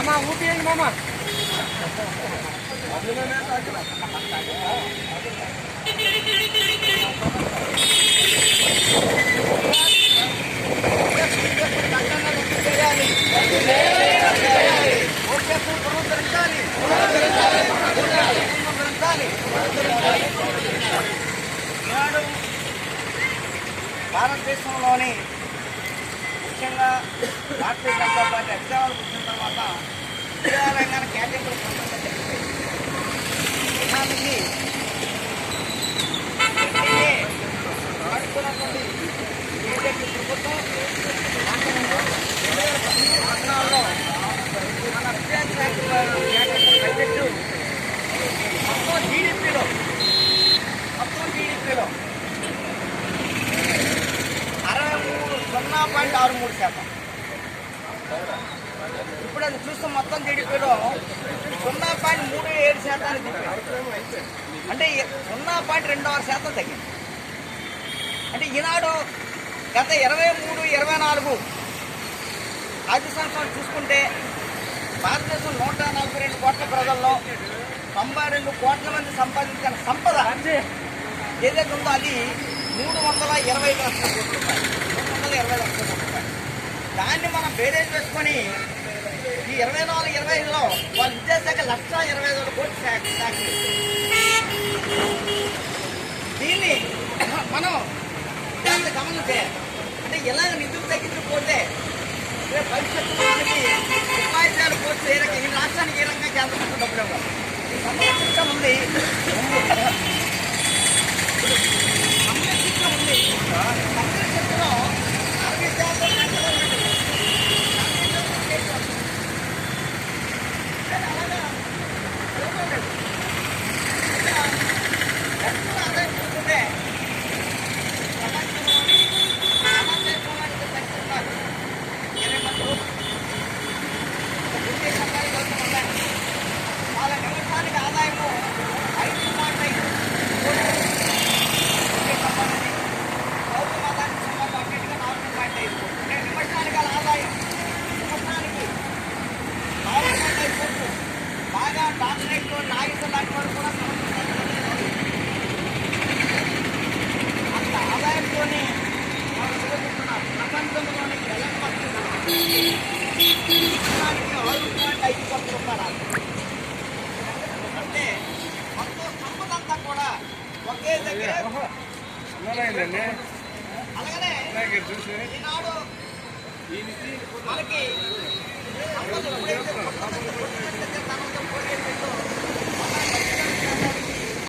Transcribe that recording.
మామ ఊపియండి మామ. ఈనాడు భారతదేశంలోని ముఖ్యంగా భారతీయ జనతా పార్టీ అధికారంలోకి వచ్చిన తర్వాత విద్యారంగాన్ని కేటాయింపులు జనానికి ఆడుతున్నటువంటి బీజేపీ ప్రభుత్వం 2014లో మన విద్యాశాఖ కేటాయింపులు బడ్జెట్ మొత్తం జీడీపీలో 0.63%. ఇప్పుడు అది చూస్తే మొత్తం జీడీపీలో 0.37% అంటే 0.26% తగ్గింది. అంటే ఈనాడు గత 23-24 ఆర్థిక సంవత్సరాలు చూసుకుంటే భారతదేశం 142 కోట్ల ప్రజల్లో 92 కోట్ల మంది సంపాదించిన సంపద ఏదైతే ఉందో అది 325 లక్షల కోట్ల రూపాయలు. 320 లక్షల కోట్ల రూపాయలు. దాన్ని మనం బేరేజ్ వేసుకొని ఈ 24-25లో వాళ్ళ విద్యాశాఖ 1,25,000 కోట్లు శాఖ. దీన్ని మనం ఎంత గమనం చేయాలి అంటే ఇలాగ నిధులు తగ్గించకపోతే భవిష్యత్తు మనకి ఉపాధ్యాయుల కోర్సు ఈ రాష్ట్రానికి ఏ రకంగా కేంద్ర ప్రభుత్వం డబ్బులు ఇవ్వాలి. ఈ సంరక్షణ ఉంది సంరక్షణ ఉంది సంరక్షణలో 6 కోట్ల రూపాయలు. అంటే మొత్తం సంపద అంతా కూడా ఒకే దగ్గర. అలాగనే ఈనాడు మనకి